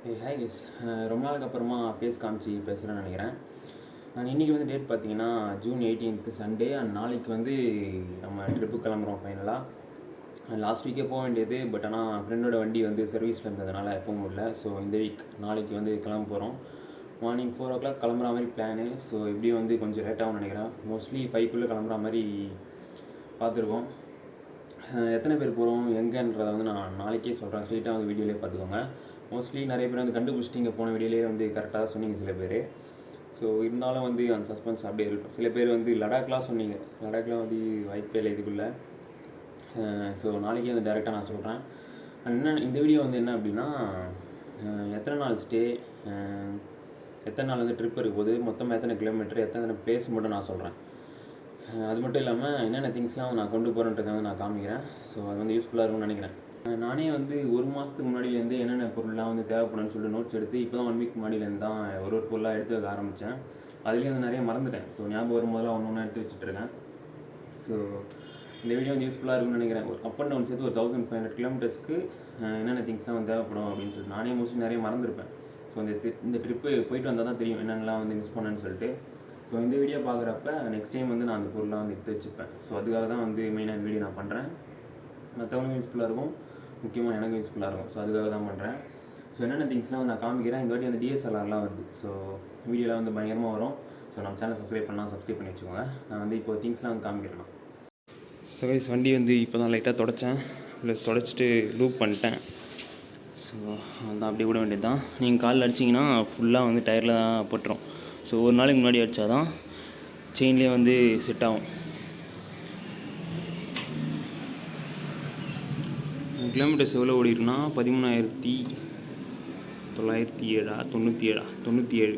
Hi guys. ரொம்ப நாளுக்கு அப்புறமா ஃபேஸ் காமிச்சு பேசுகிறேன்னு நினைக்கிறேன். நான் இன்றைக்கி வந்து டேட் பார்த்தீங்கன்னா ஜூன் 18 சண்டே. அண்ட் நாளைக்கு வந்து நம்ம ட்ரிப்பு கிளம்புறோம் ஃபைனலாக. லாஸ்ட் வீக்கே போக வேண்டியது, பட் ஆனால் ஃப்ரெண்டோட வண்டி வந்து சர்வீஸில் இருந்ததுனால போக முடியல. ஸோ இந்த வீக் நாளைக்கு வந்து கிளம்ப போகிறோம். மார்னிங் 4 o'clock கிளம்புற மாதிரி பிளானு. ஸோ எப்படியும் வந்து கொஞ்சம் லேட்டாகவும் நினைக்கிறேன். மோஸ்ட்லி 5 கிளம்புற மாதிரி பார்த்துருக்கோம். எத்தனை பேர் போகிறோம் எங்கேன்றதை வந்து நான் நாளைக்கே சொல்கிறேன். ஸ்ட்ரெயிட்டாக வந்து வீடியோலேயே பார்த்துக்கோங்க. மோஸ்ட்லி நிறைய பேர் வந்து கண்டுபிடிச்சிட்டிங்க, போன வீடியோலேயே வந்து கரெக்டாக சொன்னீங்க சில பேர். ஸோ இருந்தாலும் வந்து அந்த சஸ்பென்ஸ் அப்படியே இருக்கும். சில பேர் வந்து லடாக்லாம் சொன்னீங்க. லடாக்லாம் வந்து வாய்ப்பே இல்லை இதுக்குள்ளே. ஸோ நாளைக்கே வந்து டேரெக்டாக நான் சொல்கிறேன். என்ன இந்த வீடியோ வந்து என்ன அப்படின்னா, எத்தனை நாள் ஸ்டே, எத்தனை நாள் வந்து ட்ரிப் இருக்க போது, மொத்தமாக எத்தனை கிலோமீட்டர், எத்தனை பிளேஸ் மட்டும் நான் சொல்கிறேன். அது மட்டும் இல்லாமல் என்னென்ன திங்ஸ்லாம் நான் கொண்டு போகிறேன்றதை வந்து நான் காமிக்கிறேன். ஸோ அது வந்து யூஸ்ஃபுல்லாக இருக்கும்னு நினைக்கிறேன். நானே வந்து ஒரு மாதத்துக்கு முன்னாடியிலேருந்து என்னென்ன பொருள்லாம் வந்து தேவைப்படுன்னு சொல்லிட்டு நோட்ஸ் எடுத்து இப்போ தான் 1 வீக் முன்னாடியிலேருந்து தான் ஒரு பொருளாக எடுத்து வைக்க ஆரம்பித்தேன். அதுலேயும் வந்து நிறைய மறந்துட்டேன். ஸோ ஞாபகம் வரும்போதெல்லாம் ஒன்று எடுத்து வச்சுட்ருக்கேன். ஸோ இந்த வீடியோ வந்து யூஸ்ஃபுல்லாக இருக்கும்னு நினைக்கிறேன். ஒரு அப் அண்ட் டவுன் சேர்த்து ஒரு 1500 கிலோமீட்டர்ஸ்க்கு என்னென்ன திங்ஸ்லாம் வந்து தேவைப்படும் அப்படின்னு சொல்லிட்டு நானே மோஸ்ட்லி நிறைய மறந்துருப்பேன். ஸோ இந்த ட்ரிப்பு போயிட்டு வந்தால் தான் தெரியும் என்னென்னலாம் வந்து மிஸ் பண்ணேன்னு சொல்லிட்டு. ஸோ இந்த வீடியோ பார்க்குறப்ப நெக்ஸ்ட் டைம் வந்து நான் அந்த பொருளாக வந்து எடுத்து வச்சுப்பேன். ஸோ அதுக்காக தான் வந்து மெயினாக வீடியோ நான் பண்ணுறேன். மற்றவங்களுக்கும் யூஸ்ஃபுல்லாக இருக்கும், முக்கியமாக எனக்கு யூஸ்ஃபுல்லாக இருக்கும். ஸோ அதுக்காக தான் பண்ணுறேன். ஸோ என்னென்ன திங்ஸ்லாம் வந்து நான் காமிக்கிறேன். இந்த வாட்டி வந்து டிஎஸ்எல்ஆர்லாம் வருது. ஸோ வீடியோலாம் வந்து பயங்கரமாக வரும். ஸோ நம்ம சேனல் சப்ஸ்கிரைப் பண்ணி வச்சுக்கோங்க. நான் வந்து இப்போ திங்ஸ்லாம் வந்து காமிக்கிறேன். ஸோ கைஸ், வண்டி வந்து இப்போ தான் லைட்டாக தொடச்சேன். ப்ளஸ் தொடச்சிட்டு லூப் பண்ணிட்டேன். ஸோ அதுதான் அப்படியே விட வேண்டியது தான். நீங்கள் காலில் அடிச்சிங்கன்னா ஃபுல்லாக வந்து டயரில் தான் போட்டுரும். ஸோ ஒரு நாளைக்கு முன்னாடி அடித்தா தான் செயின்லேயே வந்து செட் ஆகும். கிலோமீட்டர்ஸ் எவ்வளோ ஓடிட்டுனா 13,997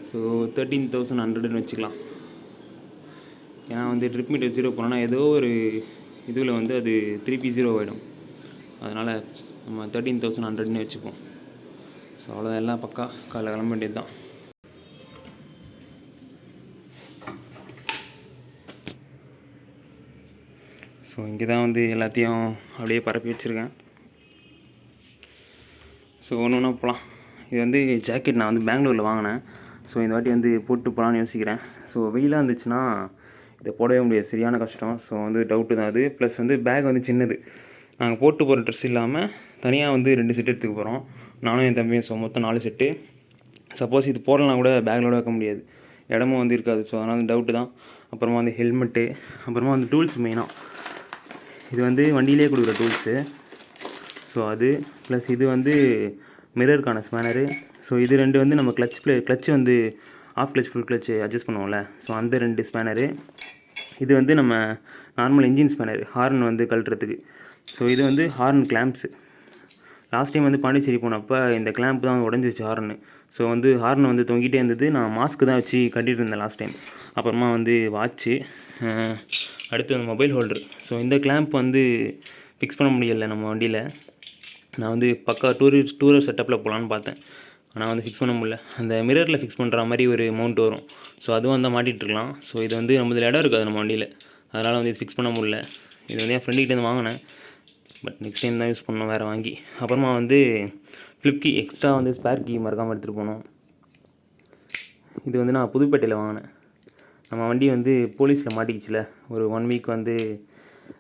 ஸோ 13,100ன்னு வச்சுக்கலாம். ஏன்னா வந்து ட்ரிப் மீட்டர் 0 போனோன்னா ஏதோ ஒரு இதில் வந்து அது திருப்பி 0 ஆகிடும். அதனால் நம்ம 13,100ன்னு வச்சுப்போம். ஸோ அவ்வளோ எல்லாம் பக்கா காலைல கிளம்ப வேண்டியது தான். ஸோ இங்கே தான் வந்து எல்லாத்தையும் அப்படியே பரப்பி வச்சுருக்கேன். ஸோ ஒன்று ஒன்றா போகலாம். இது வந்து ஜாக்கெட் நான் வந்து பெங்களூரில் வாங்கினேன். ஸோ இந்த வாட்டி வந்து போட்டு போகலான்னு யோசிக்கிறேன். ஸோ வெயிலாக இருந்துச்சுன்னா இதை போடவே முடியாது, சரியான கஷ்டம். ஸோ வந்து டவுட்டு தான் அது. ப்ளஸ் வந்து பேக் வந்து சின்னது. நாங்கள் போட்டு போகிற ட்ரெஸ் இல்லாமல் தனியாக வந்து 2 செட்டு எடுத்துக்க போகிறோம், நானும் என் தம்பியும். ஸோ மொத்தம் 4 செட்டு. சப்போஸ் இது போடலாம் கூட பேக்கில் வைக்க முடியாது, இடமும் வந்து இருக்காது. ஸோ அதனால் வந்து டவுட்டு தான். அப்புறமா வந்து ஹெல்மெட்டு, அப்புறமா வந்து டூல்ஸ். மெயினாக இது வந்து வண்டியிலே கொடுக்குற டூல்ஸு. ஸோ அது ப்ளஸ் இது வந்து மிரருக்கான ஸ்பேனரு. ஸோ இது 2 வந்து நம்ம கிளச்சு வந்து half clutch full clutch adjust பண்ணுவோம்ல. ஸோ அந்த 2 ஸ்பேனரு. இது வந்து நம்ம நார்மல் இன்ஜின் ஸ்பேனரு, ஹார்ன் வந்து கழட்டுறதுக்கு. ஸோ இது வந்து ஹார்ன் கிளாம்ப்ஸு. லாஸ்ட் டைம் வந்து பாண்டிச்சேரி போனப்போ இந்த கிளாம்ப் தான் உடஞ்சிச்சு ஹார்னு. ஸோ வந்து ஹார்ன் வந்து தொங்கிட்டே இருந்தது. நான் மாஸ்க்கு தான் வச்சு கட்டிகிட்டு இருந்தேன் லாஸ்ட் டைம். அப்புறமா வந்து வாட்ச்சு, அடுத்து வந்து மொபைல் ஹோல்டர். ஸோ இந்த கிளாம்ப் வந்து ஃபிக்ஸ் பண்ண முடியலை நம்ம வண்டியில். நான் வந்து பக்கா டூரர் செட்டப்பில் போகலான்னு பார்த்தேன், ஆனால் வந்து ஃபிக்ஸ் பண்ண முடியல. அந்த மிரரில் ஃபிக்ஸ் பண்ணுற மாதிரி ஒரு மவுண்ட் வரும். ஸோ அதுவும் வந்து மாட்டிகிட்ருக்கலாம். ஸோ இது வந்து நம்மளது இடம் இருக்காது நம்ம வண்டியில், அதனால் வந்து இது ஃபிக்ஸ் பண்ண முடியல. இது வந்து என் ஃப்ரெண்டுக்கிட்டேருந்து வாங்கினேன், பட் நெக்ஸ்ட் டைம் தான் யூஸ் பண்ணணும் வேறு வாங்கி. அப்புறமா வந்து ஃப்ளிப் கீ எக்ஸ்ட்ரா வந்து ஸ்பேர் கீ மறக்காமல் எடுத்துகிட்டு போகணும். இது வந்து நான் புதுப்பேட்டையில் வாங்கினேன். நம்ம வண்டி வந்து போலீஸில் மாட்டிக்கிச்சில் ஒரு 1 வீக் வந்து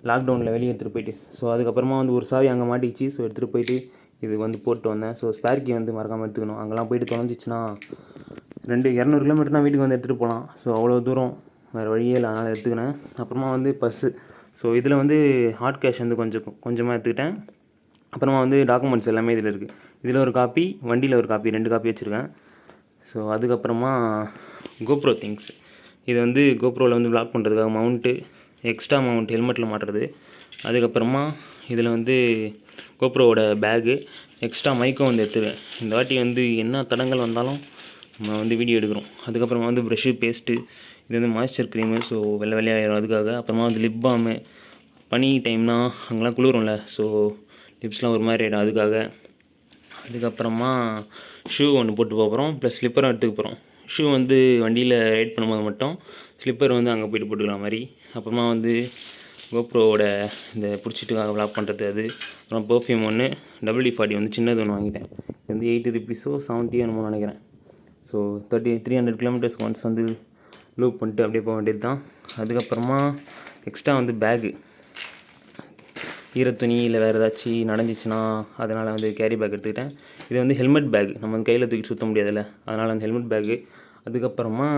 லாக்டவுனில் வெளியே எடுத்துகிட்டு போயிட்டு. ஸோ அதுக்கப்புறமா வந்து ஒரு சாவி அங்கே மாட்டிக்கிச்சு. ஸோ எடுத்துகிட்டு போயிட்டு இது வந்து போட்டு வந்தேன். ஸோ ஸ்பேர் கீ வந்து மறக்காமல் எடுத்துக்கணும். அங்கெல்லாம் போயிட்டு தொலைஞ்சிச்சின்னா 200 கிலோமீட்டர்னால் வீட்டுக்கு வந்து எடுத்துகிட்டு போகலாம். ஸோ அவ்வளோ தூரம் வேறு வழியே இல்லை, அதனால் எடுத்துக்கினேன். அப்புறமா வந்து பஸ்ஸு. ஸோ இதில் வந்து ஹார்ட் கேஷ் வந்து கொஞ்சமாக எடுத்துக்கிட்டேன். அப்புறமா வந்து டாக்குமெண்ட்ஸ் எல்லாமே இதில் இருக்குது. இதில் ஒரு காப்பி, வண்டியில் ஒரு காப்பி, 2 காப்பி வச்சுருக்கேன். ஸோ அதுக்கப்புறமா கோப்ரோ திங்ஸ். இது வந்து கோப்ரோவில் வந்து வ்ளாக் பண்ணுறதுக்காக மவுண்ட்டு, எக்ஸ்ட்ரா மவுண்ட் ஹெல்மெட்டில் மாட்டுறது. அதுக்கப்புறமா இதில் வந்து கோப்ரோவோட பேகு, எக்ஸ்ட்ரா மைக்கும் வந்து எடுத்துருவேன். இந்த வாட்டி வந்து என்ன தடங்கள் வந்தாலும் நம்ம வந்து வீடியோ எடுக்கிறோம். அதுக்கப்புறமா வந்து ப்ரெஷ்ஷு, பேஸ்ட்டு, இது வந்து மாய்ஸ்சர் க்ரீமு. ஸோ வெள்ளையாயிரும் அதுக்காக. அப்புறமா வந்து லிப் பாமு, பனி டைம்னா அங்கெல்லாம் குளிரும்ல, ஸோ லிப்ஸ்லாம் ஒரு மாதிரி ஆகிடும் அதுக்காக. அதுக்கப்புறமா ஷூ ஒன்று போட்டு போகிறோம், ப்ளஸ் ஸ்லிப்பரும் எடுத்துக்க போகிறோம். ஷூ வந்து வண்டியில் ரைட் பண்ணும்போது மட்டும், ஸ்லிப்பர் வந்து அங்கே போய்ட்டு போட்டுக்கிற மாதிரி. அப்புறமா வந்து கோப்ரோவோட இந்த பிடிச்சிட்டு விளாக் பண்ணுறது அது. அப்புறம் பர்ஃப்யூம் ஒன்று WD-40 வந்து சின்னது ஒன்று வாங்கிட்டேன். இது வந்து 80 ருபீஸோ 70 என்னமோ நினைக்கிறேன். ஸோ 300 கிலோமீட்டர்ஸ் ஒன்ஸ் வந்து லூப் பண்ணிட்டு அப்படியே போக வேண்டியது தான். அதுக்கப்புறமா எக்ஸ்ட்ரா வந்து பேகு, ஈரத்துணி இல்லை வேறு ஏதாச்சும் நடந்துச்சுன்னா அதனால் வந்து கேரி பேக் எடுத்துக்கிட்டேன். இது வந்து ஹெல்மெட் பேக், நம்ம வந்து கையில் தூக்கி சுற்ற முடியாதுல்ல, அதனால் அந்த ஹெல்மெட் பேக்கு. அதுக்கப்புறமா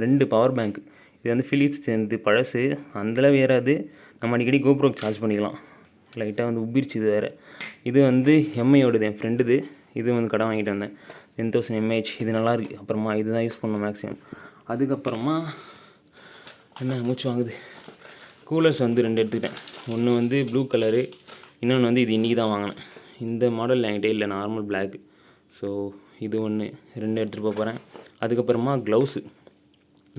2 பவர் பேங்க். இது வந்து ஃபிலிப்ஸ் வந்து பழசு, அந்தளவு ஏறாது, நம்ம அடிக்கடி கோப்ரோக்கு சார்ஜ் பண்ணிக்கலாம். லைட்டாக வந்து உப்பிரிச்சு இது வேறு. இது வந்து எம்ஐயோடது, என் ஃப்ரெண்டுது. இது வந்து கடை வாங்கிட்டு வந்தேன் 10,000 mAh. இது நல்லாயிருக்கு. அப்புறமா இதுதான் யூஸ் பண்ணோம் மேக்ஸிமம். அதுக்கப்புறமா என்ன மூச்சு வாங்குது, கூலர்ஸ் வந்து 2 எடுத்துக்கிட்டேன். ஒன்று வந்து ப்ளூ கலரு, இன்னொன்று வந்து இது இன்றைக்கி தான் வாங்கினேன். இந்த மாடல் என்கிட்ட இல்லை, நார்மல் பிளாக். ஸோ இது ஒன்று 2 எடுத்துகிட்டு போகிறேன். அதுக்கப்புறமா க்ளவுஸு,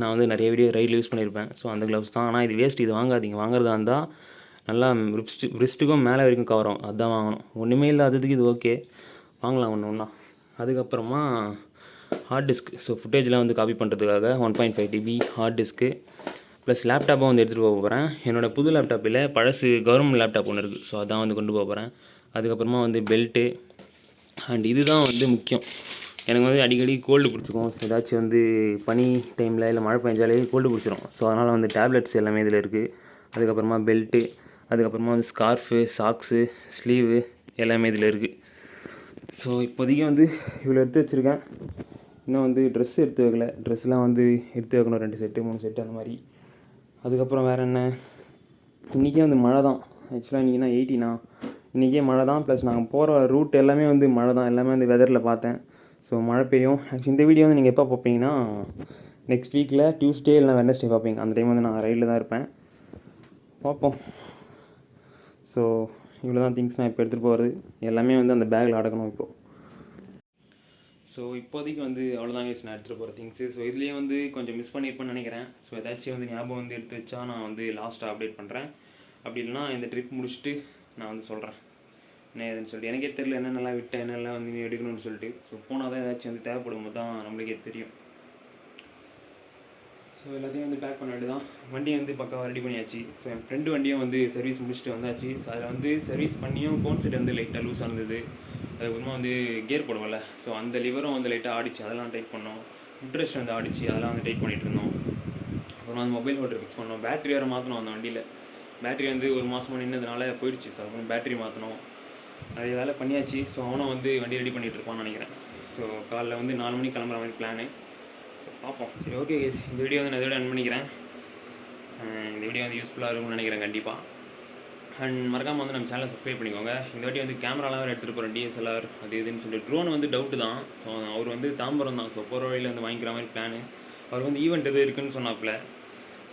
நான் வந்து நிறைய வீடியோ ரைடில் யூஸ் பண்ணியிருப்பேன். ஸோ அந்த க்ளவுஸ் தான். ஆனால் இது வேஸ்ட், இது வாங்காதீங்க. வாங்குறதா இருந்தால் நல்லா ரிஸ்ட்டுக்கும் மேலே வரைக்கும் கவரும், அதுதான் வாங்கணும். ஒன்றுமே இல்லாததுக்கு இது ஓகே, வாங்கலாம் ஒன்று ஒன்றா. அதுக்கப்புறமா ஹார்ட் டிஸ்க், ஸோ ஃபுட்டேஜ்லாம் வந்து காப்பி பண்ணுறதுக்காக 1.5 TB ஹார்ட் டிஸ்க்கு, ப்ளஸ் லேப்டாப்பும் வந்து எடுத்துகிட்டு போக போகிறேன். என்னோடய புது லேப்டாப் இல்லை, பழசு கவர்மெண்ட் லேப்டாப் ஒன்று இருக்குது. ஸோ அதான் வந்து கொண்டு போக போகிறேன். அதுக்கப்புறமா வந்து பெல்ட்டு. அண்ட் இதுதான் வந்து முக்கியம், எனக்கு வந்து அடிக்கடி கோல்டு பிடிச்சிக்கும். ஏதாச்சும் வந்து பனி டைமில் இல்லை மழை பெஞ்சாலே கோல்டு பிடிச்சிரும். ஸோ அதனால் வந்து டேப்லெட்ஸ் எல்லாமே இதில் இருக்குது. அதுக்கப்புறமா பெல்ட்டு, அதுக்கப்புறமா வந்து ஸ்கார்ஃபு, சாக்ஸு, ஸ்லீவு எல்லாமே இதில் இருக்குது. ஸோ இப்போதைக்கு வந்து இவ்வளோ எடுத்து வச்சுருக்கேன். இன்னும் வந்து ட்ரெஸ் எடுத்து வைக்கல. ட்ரெஸ்லாம் வந்து எடுத்து வைக்கணும், 2 செட்டு 3 செட்டு அந்த மாதிரி. அதுக்கப்புறம் வேறு என்ன, இன்றைக்கே வந்து மழை தான். ஆக்சுவலாக இன்றைக்கினா 18 இன்றைக்கே மழை தான். ப்ளஸ் நாங்கள் போகிற ரூட் எல்லாமே வந்து மழை தான். எல்லாமே வந்து வெதரில் பார்த்தேன். ஸோ மழை பெய்யும். ஆக்சுவலி இந்த வீடியோ வந்து நீங்கள் எப்போ பார்ப்பீங்கன்னா, நெக்ஸ்ட் வீக்கில் டியூஸ்டே இல்லை வெட்னஸ்டே பார்ப்பீங்க. அந்த டைம் வந்து நான் ரைடில் தான் இருப்பேன், பார்ப்போம். ஸோ இவ்வளோ தான் திங்ஸ் நான் இப்போ எடுத்துகிட்டு போகிறது. எல்லாமே வந்து அந்த பேக்கில் அடக்கணும் இப்போது. ஸோ இப்போதைக்கு வந்து அவ்வளோதான் கைஸ் நான் எடுத்துகிட்டு போகிற திங்ஸு. ஸோ இதுலேயே வந்து கொஞ்சம் மிஸ் பண்ணியிருப்பேன்னு நினைக்கிறேன். ஸோ ஏதாச்சும் வந்து ஞாபகம் வந்து எடுத்து வச்சா நான் வந்து லாஸ்ட்டாக அப்டேட் பண்ணுறேன். அப்படி இல்லைனா இந்த ட்ரிப் முடிச்சுட்டு நான் வந்து சொல்கிறேன் என்ன ஏதுன்னு சொல்லிட்டு. எனக்கே தெரியல என்னென்னலாம் விட்டேன், என்னெல்லாம் வந்து நீ எடுக்கணும்னு சொல்லிட்டு. ஸோ போனால் தான் ஏதாச்சும் வந்து தேவைப்படும் போது தான் நம்மளுக்கே தெரியும். ஸோ எல்லாத்தையும் வந்து பேக் பண்ண வேண்டியது தான். வண்டியை வந்து பக்காவாக ரெடி பண்ணியாச்சு. ஸோ என் ஃப்ரெண்டு வண்டியும் வந்து சர்வீஸ் முடிச்சுட்டு வந்தாச்சு. ஸோ அதில் வந்து சர்வீஸ் பண்ணியும் கோன் செட் வந்து லைட்டாக லூஸாக இருந்தது. அதுக்கப்புறமா வந்து கியர் போடுவோம்ல, ஸோ அந்த லிவரும் வந்து லைட்டாக ஆடிச்சு, அதெல்லாம் டைட் பண்ணோம். இன்ட்ரெஸ்ட் வந்து ஆடிச்சு, அதெல்லாம் வந்து டைட் பண்ணிகிட்டு இருந்தோம். அப்புறம் அந்த மொபைல் ஹோல்டர் ஃபிக்ஸ் பண்ணோம். பேட்டரி வேறு மாற்றணும் அந்த வண்டியில். பேட்டரி வந்து ஒரு மாதமாக நின்றதுனால போயிடுச்சு. ஸோ அப்புறம் பேட்டரி மாற்றணும், அதே வேலை பண்ணியாச்சு. ஸோ அவனும் வந்து வண்டி ரெடி பண்ணிகிட்டு இருப்பான்னு நினைக்கிறேன். ஸோ காலைல வந்து 4 மணிக்கு கிளம்புற மாதிரி பிளானு. ஸோ பார்ப்போம். சரி, ஓகே கேஸ், இந்த வீடியோ வந்து நான் இதோட எண்ட் பண்ணிக்கிறேன். இந்த வீடியோ வந்து யூஸ்ஃபுல்லாக இருக்கும்னு நினைக்கிறேன் கண்டிப்பாக. அண்ட் மறக்காமல் வந்து நம்ம சேனலை சப்ஸ்கிரைப் பண்ணிக்கோங்க. இந்த வாட்டி வந்து கேமராலாம் வேறு எடுத்துகிட்டு போகிறேன், DSLR அது இதுன்னு சொல்லிட்டு. ட்ரோன் வந்து டவுட்டு தான். ஸோ அவர் வந்து தாம்பரம் தான். ஸோ போகிற வழியில் வந்து வாங்கிக்கிற மாதிரி பிளானு. அவர் வந்து ஈவெண்ட் எது இருக்குதுன்னு சொன்னாப்புல.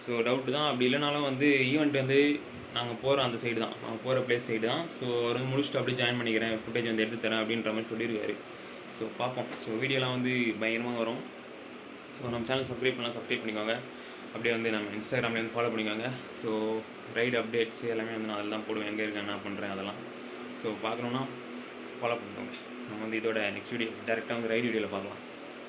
ஸோ டவுட்டு தான். அப்படி இல்லைனாலும் வந்து ஈவெண்ட் வந்து நாங்கள் போகிற அந்த சைடு தான், நாங்கள் போகிற பிளேஸ் சைடு தான். ஸோ அவர் வந்து முடிச்சுட்டு அப்படியே ஜாயின் பண்ணிக்கிறேன், ஃபுட்டேஜ் வந்து எடுத்து தரேன் அப்படின்ற மாதிரி சொல்லியிருக்காரு. ஸோ பார்ப்போம். ஸோ வீடியோலாம் வந்து பயங்கரமாக வரும். ஸோ நம்ம சேனல் சப்ஸ்கிரைப் பண்ணிக்கோங்க. அப்படியே வந்து நம்ம இன்ஸ்டாகிராமில் வந்து ஃபாலோ பண்ணிக்கோங்க. ஸோ ரைடு அப்டேட்ஸ் எல்லாமே வந்து நான் அதில் தான் போடுவேன், எங்கே இருக்கேன், என்ன பண்ணுறேன் அதெல்லாம். ஸோ பார்க்கணுன்னா ஃபாலோ பண்ணிக்கோங்க. நம்ம வந்து இதோட நெக்ஸ்ட் வீடியோ டேரெக்டாக வந்து ரைடு வீடியோவில் பார்க்கலாம்.